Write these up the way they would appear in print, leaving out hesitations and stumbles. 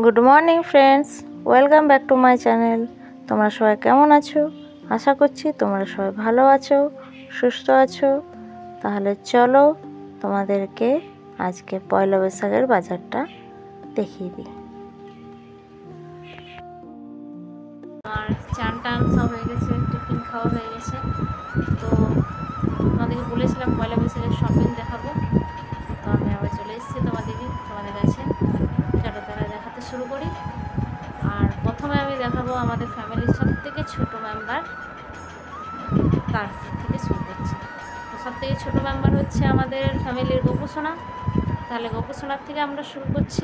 Good morning friends, welcome back to my channel. তোমরা সবাই কেমন আছো? আশা করছি তোমরা সবাই ভালো আছো, সুস্থ আছো। তাহলে চলো তোমাদেরকে আজকে পয়লা বৈশাখের বাজারটা দেখিয়ে দিই। আর চান টান সব হয়ে গেছে, টিফিন খাওয়া হয়ে গেছে। তো তোমাদেরকে বলেছিলাম পয়লা বৈশাখের শপিং দেখাবো, তো আমি আবার চলে এসেছি তোমাদের কাছে। চলো তারা দেখাতে শুরু করি। আর প্রথমে আমি দেখাবো আমাদের ফ্যামিলির সব থেকে ছোটো মেম্বার, তার থেকে শুরু করছি। তো সব থেকে ছোটো মেম্বার হচ্ছে আমাদের ফ্যামিলির গোপুসোনা। তাহলে গোপুসোনার থেকে আমরা শুরু করছি।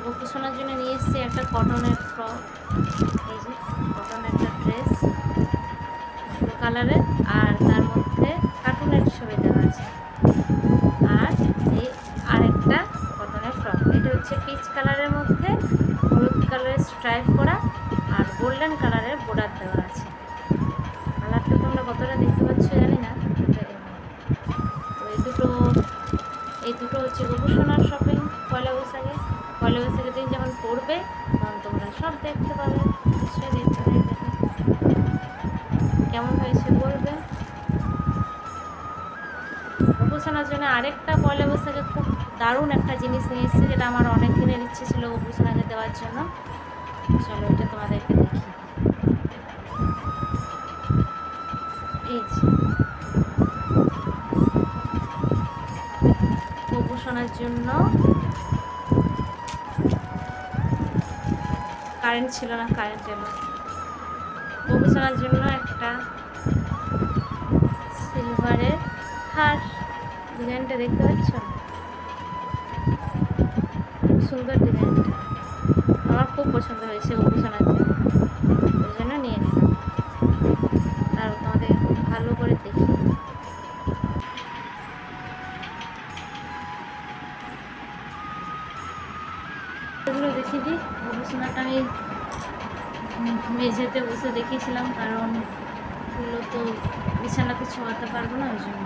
গোপুসোনার জন্য নিয়ে এসেছি একটা কটনের ফ্রক, এই যে কটনের একটা ড্রেস ব্লু কালারের, আর তার মধ্যে কার্টুনের ছবি দেওয়া আছে। আর এই আরেকটা কটনের ফ্রক, এটা হচ্ছে পিচ কালারের মধ্যে হলুদ কালারের স্ট্রাইপ করা আর গোল্ডেন কালারের বর্ডার দেওয়া আছে। কালারটা তোমরা কতটা দেখতে পাচ্ছ জানি না। তো এই দুটো হচ্ছে গোপুসোনার শপিং পয়লা বৈশাখের দিন যখন পড়বে তখন তোমরা সব দেখতে পাবে, নিশ্চয়ই দেখতে পাবে। কেমন হয়েছে বলবে। গোপুসোনার জন্য আরেকটা পয়লা বৈশাখে খুব দারুণ একটা জিনিস নিয়ে এসেছি, যেটা আমার অনেক দিনের ইচ্ছে ছিল গোপুসোনাকে দেওয়ার জন্য। চলো এটা তোমাদেরকে দেখি। এই যে গোপুসোনার জন্য কারেন্ট ছিল না, কারেন্ট এলো। গোপুসোনার জন্য একটা সিলভারের হার, ডিজাইনটা দেখতে পাচ্ছ, খুব সুন্দর ডিজাইনটা, আমার খুব পছন্দ হয়েছে গোপুসোনার জন্য, ওই জন্য নিয়ে নিলাম। আর তোমাদের ভালো করে দেখি। এগুলো দেখিয়ে দিই। গোপুসোনাটা আমি মেঝেতে বসে দেখিয়েছিলাম, কারণ এগুলো তো বিছানাতে ছোঁয়াতে পারবো না, ওই জন্য।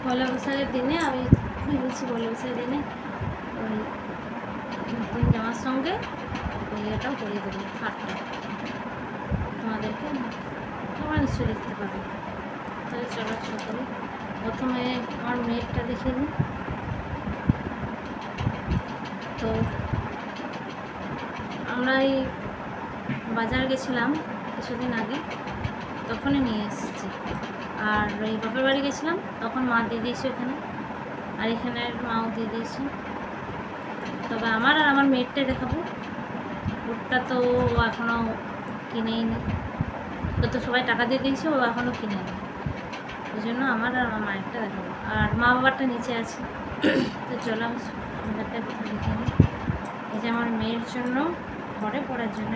পয়লা বৈশাখের দিনে আমি ভেবেছি পয়লা বৈশাখের দিনে ওই নতুন জামার সঙ্গে ইয়েটাও করিয়ে দেবো, হারটা তোমাদেরকে, তোমরা নিশ্চয়ই দেখতে পাবে। তাহলে চলো শুরু করি। প্রথমে আমার মেয়েরটা দেখিয়ে নিই। তো আমরা এই বাজার গেছিলাম কিছুদিন আগে, তখনই নিয়ে এসেছি। আর ওই বাপের বাড়ি গেছিলাম তখন মা দিয়ে দিয়েছে ওখানে, আর এখানের মাও দিয়ে দিয়েছে। তবে আমার আর আমার মেয়েরটাই দেখাবো, ওটা তো ও এখনও কিনেই নি, ও তো সবাই টাকা দিয়ে দিয়েছে, ও এখনও কিনে নি, ওই জন্য আমার আর আমার মায়েরটা দেখাবো। আর মা বাবারটা নিচে আছে। তো চলো আমাদেরটা কোথাও দেখে নিই। এই যে আমার মেয়ের জন্য ঘরে পড়ার জন্য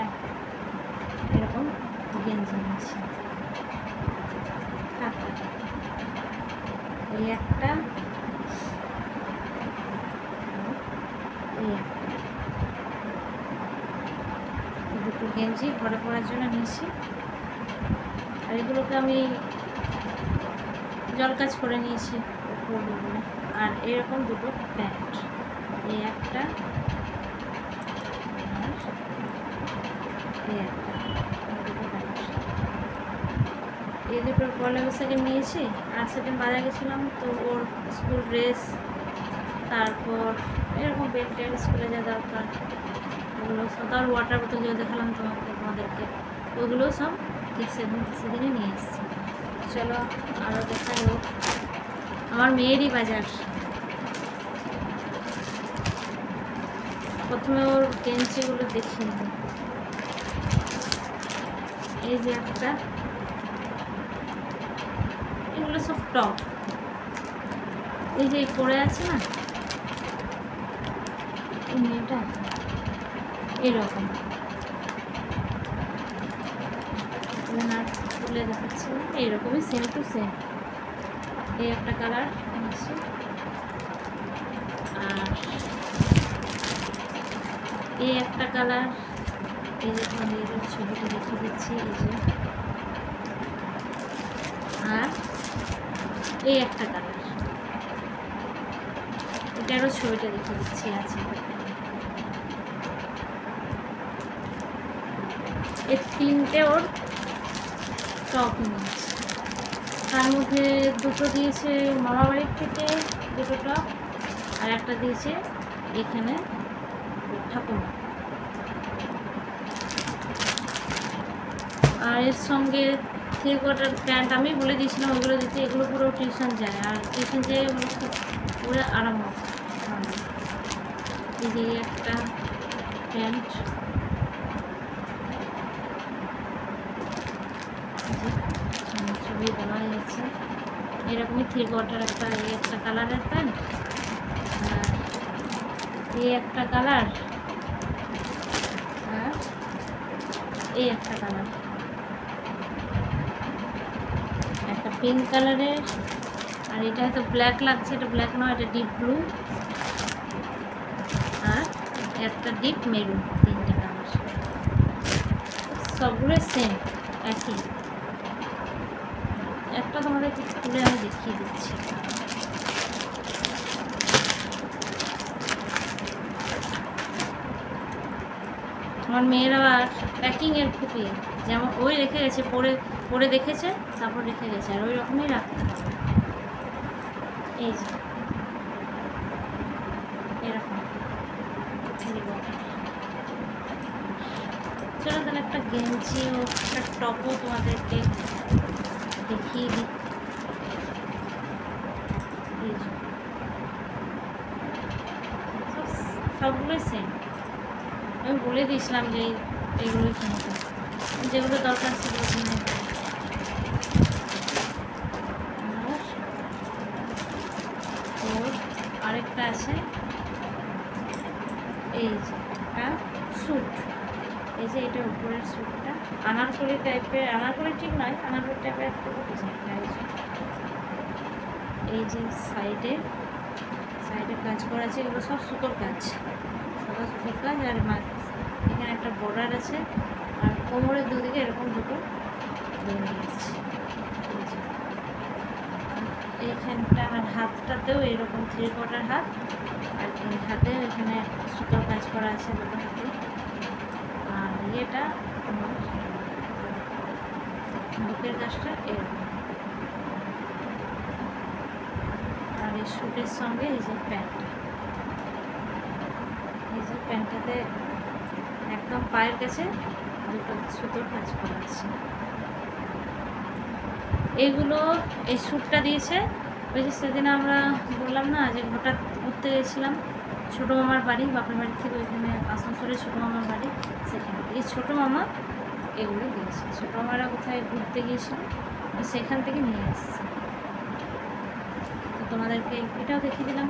এরকম গেঞ্জি নিয়েছি, এই একটা, দুটো গেঞ্জি ঘরে পরার জন্য নিয়েছি। আর এগুলোকে আমি জল কাজ করে নিয়েছি পরবো বলে। আর এরকম দুটো প্যান্ট, এই একটা আর এই একটা, দুটো প্যান্ট। এই দুটো পয়লা বৈশাখে নিয়েছি। আর সেদিন বাজার গেছিলাম, তো ওর স্কুল ড্রেস, তারপর এরকম বেল্ট টেল স্কুলে যা দরকার ওগুলো সব, তার ওয়াটার বোতল যেগুলো দেখালাম তোমাদেরকে, ওগুলো সব ঠিক সেদিনে নিয়ে এসেছি। চলো আরও দেখা হোক। আমার মেয়েরই বাজার। প্রথমে ওর গেঞ্জিগুলো দেখিয়ে নেব। এই যে একটা, এগুলো সব টপ, এই যে পরে আছে না এই মেয়েটা, এরকম আর তুলে দেখাচ্ছি না, এইরকমই সেম টু সেম। এই একটা কালার নিচ্ছি। আর এই একটা কালার, এই যে তোমাদের ছবিটা দেখিয়ে দিচ্ছি, এই যে। আর এই একটা কালার, এটারও ছবিটা দেখে দিচ্ছি আছে। এই 3টে ওর টপ নিয়েছে, তার মধ্যে 2টো দিয়েছে মামা বাড়ির থেকে 2টো টপ, আর একটা দিয়েছে এখানে ঠাকুমা। আর এর সঙ্গে 3/4 প্যান্ট আমি বলে দিয়েছিলাম ওইগুলো দিতে, এগুলো পুরো টিউশন যায়, আর টিউশন যেয়ে পুরো আরাম হবে। এই যে একটা প্যান্ট, ছবি দেওয়া যাচ্ছে, এরকমই 3/4 একটা, এই একটা কালারের প্যান্ট, আর এই একটা কালার, আর এই একটা কালার, একটা পিঙ্ক কালারের, আর এটা হয়তো ব্ল্যাক লাগছে, এটা ব্ল্যাক নয়, এটা ডিপ ব্লু, আর একটা ডিপ মেরুন। 3টে কালার, সবগুলো সেম একই। একটা তোমাদের খুলে আমি দেখিয়ে দিচ্ছি। আমার মেয়ের আবার প্যাকিংয়ের খুবই, যেমন ওই রেখে গেছে, পরে দেখেছে তারপর রেখে গেছে, আর ওই রকমই রাখতে হবে। এই যে এরকম। চলো তাহলে একটা গেঞ্জি ও একটা টপও তোমাদেরকে দেখিয়ে দিই। সবগুলোই সেম, আমি বলে দিয়েছিলাম যে এইগুলোই কিনতে, যেগুলো দরকার সেগুলো কিনে। ওর আরেকটা আছে এই যে স্যুট, এই যে এটা উপরের স্যুটটা আনারকলি টাইপের, আনারকলি ঠিক নয়, আনারকলি টাইপের একটা ডিজাইনটা। এই যে সাইডে কাজ করা আছে, এগুলো সব সুতোর কাজ, সাদা সুতোর কাজ। আর এখানে একটা বর্ডার আছে, আর কোমরের দুদিকে এরকম দুটো আছে। এইখানটা আর হাতটাতেও এরকম 3/4 হাত, আর এই হাতে এখানে সুতোর কাজ করা আছে দুটো হাতে। আর ইয়েটা বুকের কাজটা এরকম। আর এই স্যুটের সঙ্গে এই যে প্যান্টটা, এই যে প্যান্টটাতে একদম পায়ের কাছে দুটো সুতোর কাজ করা আছে। এইগুলো এই স্যুটটা দিয়েছে ওই যে সেদিন আমরা বললাম না যে হঠাৎ ঘুরতে গেছিলাম ছোটো মামার বাড়ি, বাপের বাড়ি থেকে ওইখানে আসানসোলে ছোটো মামার বাড়ি, সেখানে এই ছোটো মামা এগুলো দিয়েছে। ছোটো মামারা কোথায় ঘুরতে গিয়েছিল, সেখান থেকে নিয়ে এসছে। তো তোমাদেরকে এটাও দেখিয়ে দিলাম।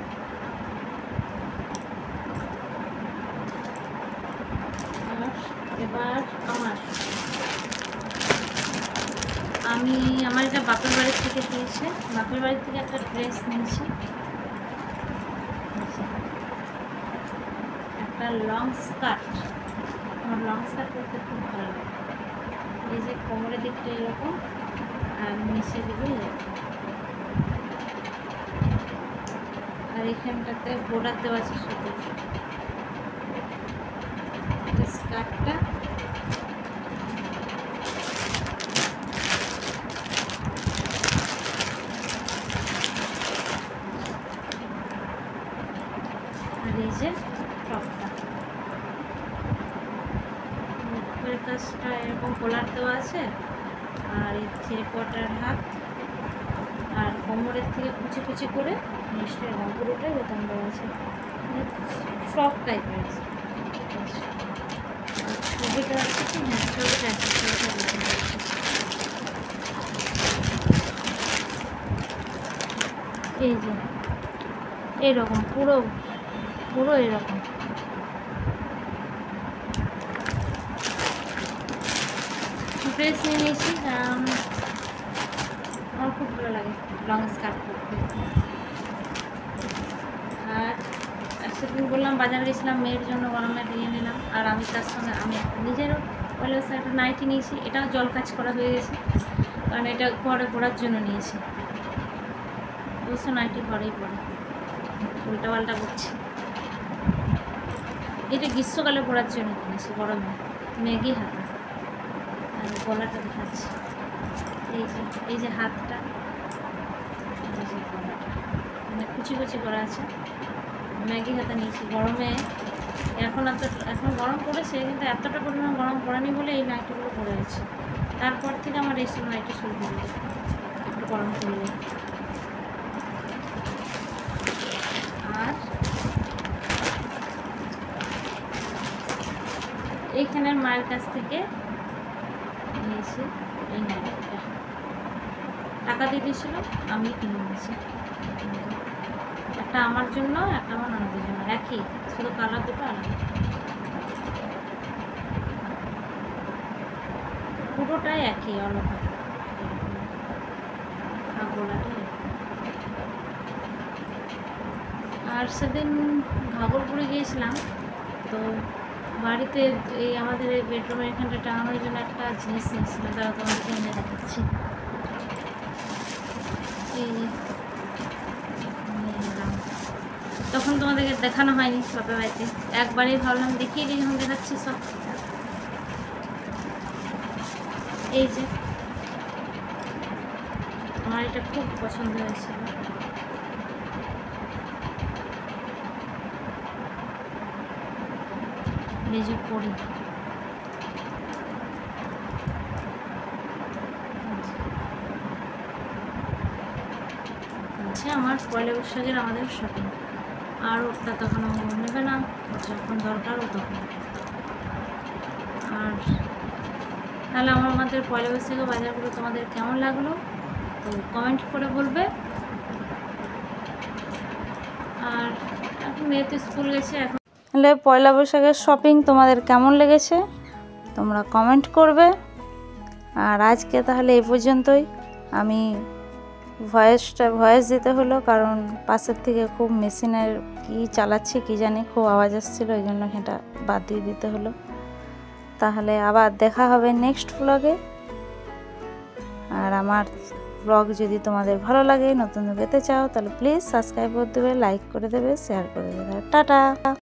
এবার আমার এটা বাপের বাড়ির থেকে দিয়েছে, বাপের বাড়ির থেকে একটা ড্রেস নিয়েছি, একটা লং স্কার্ট। আমার লং স্কার্ট করতে খুব ভালো লাগে। এই যে কোমরের দিকটা এরকম, আর নিচে দিকে এরকম, আর এখানটাতে বর্ডার দেওয়া আছে সুতোর। স্কার্টটা আর এই যে টপটা, মুখের কাজটা এরকম কলার দেওয়া আছে, আর এই 3/4 হাত, আর কোমরের থেকে কুচি কুচি করে নিচটা এরকম পুরোটাই বোতাম দেওয়া আছে, ফ্রক টাইপের আছে। ছবিটা আছে কি, ছবিটা আছে, এই যে এরকম পুরো এরকম। ড্রেস নিয়ে নিয়েছি, কারণ আমার খুব ভালো লাগে লং স্কার্ট পরতে। আর সেদিন বললাম বাজারে গেছিলাম, মেয়ের জন্য গরমে দিয়ে নিলাম, আর আমি তার সঙ্গে আমি নিজেরও পয়লা একটা নাইটি নিয়েছি, এটাও জল কাজ করা হয়ে গেছে, কারণ এটা ঘরে পরার জন্য নিয়েছি, অবশ্য নাইটি ঘরেই পরে। উল্টা পাল্টা করছি। এটা গ্রীষ্মকালে পরার জন্য কিনেছি, গরমে ম্যাগি হাতা। আর গলাটা দেখাচ্ছি, এই যে হাতটা, এই যে গলাটা মানে কুচি কুচি করা আছে। ম্যাগি হাতা নিয়েছি গরমে। এখন গরম পড়েছে, কিন্তু এতটা পরিমাণ গরম পড়েনি বলে এই নাইটিগুলো পরে আছে। তারপর থেকে আমার এই সব নাইটি শুরু করে একটু গরম পড়লে। আর এইখানের মায়ের কাছ থেকে নিয়েছি এই নাইটিটা, টাকা দিয়ে দিয়েছিল, আমি কিনে নিয়েছি। একটা আমার জন্য, একটা আমার ননদের জন্য, একই, শুধু কালার দুটো আলাদা। পুরোটাই একই, অলপ গোলাটাই। আর সেদিন ভাগলপুরে গিয়েছিলাম, তো বাড়িতে এই আমাদের এই বেডরুমের এখানটা টাঙানোর জন্য একটা জিনিস নিয়েছিলাম, তারা তোমাদেরকে এনে দেখাচ্ছি। এই তখন তোমাদেরকে দেখানো হয়নি বাপের বাড়িতে, একবারেই ভাবলাম দেখিয়ে দিই, যখন দেখাচ্ছি সব। এই যে আমার এটা খুব পছন্দ হয়েছিল। এই যে পরি, আমার পয়লা বৈশাখের আমাদের শপিং। আর ওটা তখন নেবে না, যখন দরকার ও তখন। আর তাহলে আমাদের পয়লা বৈশাখের বাজারগুলো তোমাদের কেমন লাগলো তো কমেন্ট করে বলবে। আর এখন মেয়ে তো স্কুল গেছে। এখন তাহলে পয়লা বৈশাখের শপিং তোমাদের কেমন লেগেছে তোমরা কমেন্ট করবে। আর আজকে তাহলে এই পর্যন্তই। আমি ভয়েস দিতে হলো, কারণ পাশের থেকে খুব মেশিনের কি চালাচ্ছি কি জানি, খুব আওয়াজ আসছিলো, ওই জন্য সেটা বাদ দিয়ে দিতে হলো। তাহলে আবার দেখা হবে নেক্সট ব্লগে। আর আমার ব্লগ যদি তোমাদের ভালো লাগে, নতুন পেতে চাও, তাহলে প্লিজ সাবস্ক্রাইব করে দেবে, লাইক করে দেবে, শেয়ার করে দেবে। টাটা।